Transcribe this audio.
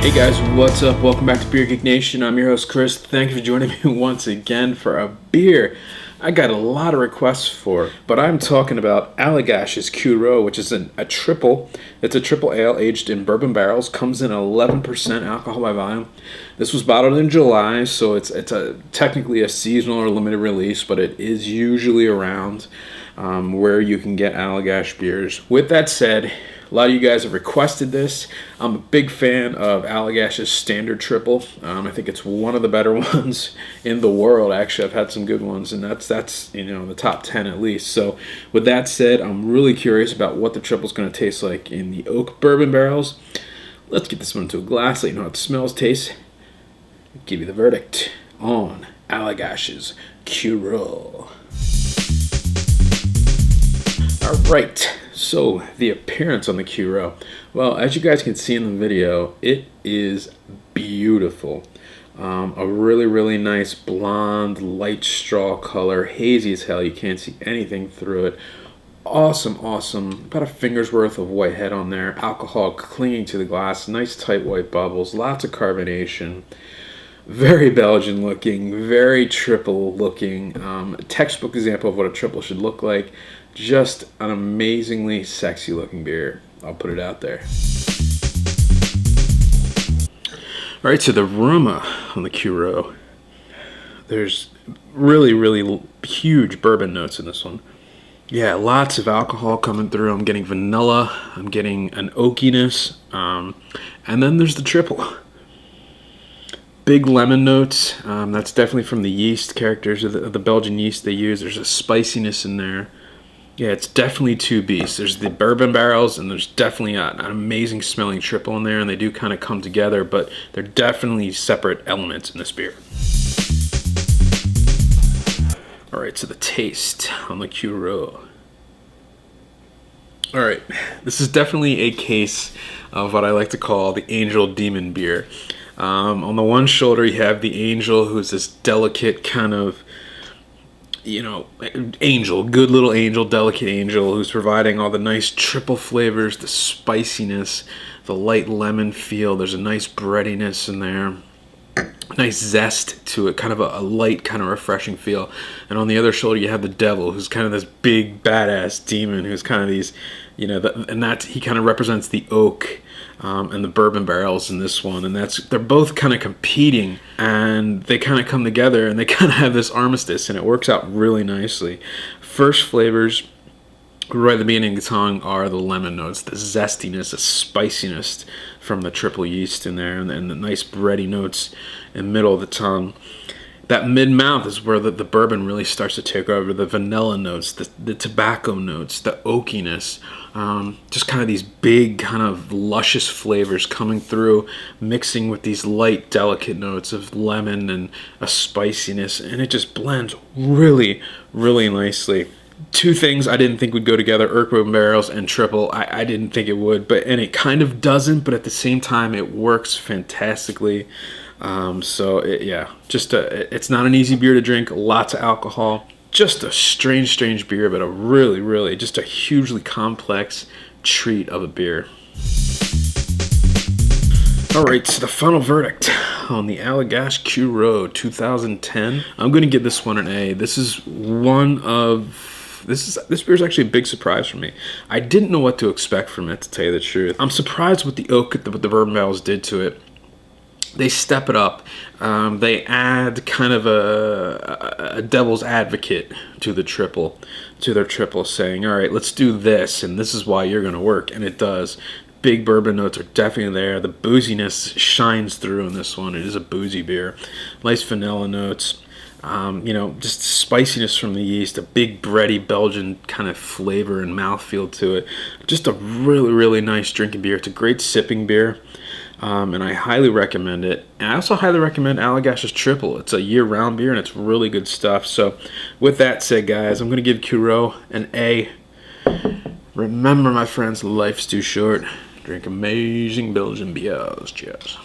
Hey guys, what's up? Welcome back to Beer Geek Nation. I'm your host Chris. Thank you for joining me once again for a beer I got a lot of requests for, but I'm talking about Allagash Curieux, which is a triple. It's a triple ale aged in bourbon barrels. Comes in 11% alcohol by volume. This was bottled in July, so it's technically a seasonal or limited release, but it is usually around where you can get Allagash beers. With that said, a lot of you guys have requested this. I'm a big fan of Allagash's standard triple. I think it's one of the better ones in the world. Actually, I've had some good ones, and that's the top 10 at least. So with that said, I'm really curious about what the triple's going to taste like in the oak bourbon barrels. Let's get this one into a glass, let you know how it smells, tastes. Give you the verdict on Allagash's Curieux. All right. So, the appearance on the Curieux. Well, as you guys can see in the video, it is beautiful. A really, really nice blonde, light straw color, hazy as hell. You can't see anything through it. Awesome. About a finger's worth of white head on there. Alcohol clinging to the glass. Nice tight white bubbles. Lots of carbonation. Very Belgian looking. Very triple looking. Textbook example of what a triple should look like. Just an amazingly sexy looking beer. I'll put it out there. All right, so the aroma on the Curieux. There's really, really huge bourbon notes in this one. Yeah, lots of alcohol coming through. I'm getting vanilla. I'm getting an oakiness. And then there's the triple. Big lemon notes. That's definitely from the yeast characters of the Belgian yeast they use. There's a spiciness in there. Yeah, it's definitely two beasts. There's the bourbon barrels, and there's definitely an amazing smelling triple in there, and they do kind of come together, but they're definitely separate elements in this beer. All right, so the taste on the Curieux. All right, this is definitely a case of what I like to call the angel demon beer. On the one shoulder, you have the angel, who's this delicate kind of, angel, good little angel, delicate angel, who's providing all the nice triple flavors, the spiciness, the light lemon feel. There's a nice breadiness in there, nice zest to it, kind of a light, kind of refreshing feel. And on the other shoulder, you have the devil, who's kind of this big, badass demon, who's kind of these, he kind of represents the oak and the bourbon barrels in this one, and they're both kind of competing, and they kind of come together, and they kind of have this armistice, and it works out really nicely. First flavors right at the beginning of the tongue are the lemon notes, the zestiness, the spiciness from the triple yeast in there, and the nice bready notes in the middle of the tongue. That mid-mouth is where the bourbon really starts to take over. The vanilla notes, the tobacco notes, the oakiness, just kind of these big, kind of luscious flavors coming through, mixing with these light, delicate notes of lemon and a spiciness, and it just blends really, really nicely. Two things I didn't think would go together, oak bourbon barrels and triple. I didn't think it would, and it kind of doesn't, but at the same time, it works fantastically. It's not an easy beer to drink, lots of alcohol, just a strange beer, but a really, really, just a hugely complex treat of a beer. All right, so the final verdict on the Allagash Curieux 2010. I'm going to give this one an A. This beer is actually a big surprise for me. I didn't know what to expect from it, to tell you the truth. I'm surprised with the oak, what the bourbon barrels did to it. They step it up. They add kind of a devil's advocate to their triple, saying, all right, let's do this, and this is why you're going to work, and it does. Big bourbon notes are definitely there. The booziness shines through in this one. It is a boozy beer. Nice vanilla notes. Just spiciness from the yeast, a big bready Belgian kind of flavor and mouthfeel to it. Just a really, really nice drinking beer. It's a great sipping beer. And I highly recommend it. And I also highly recommend Allagash's Triple. It's a year-round beer, and it's really good stuff. So with that said, guys, I'm going to give Curieux an A. Remember, my friends, life's too short. Drink amazing Belgian beers. Cheers.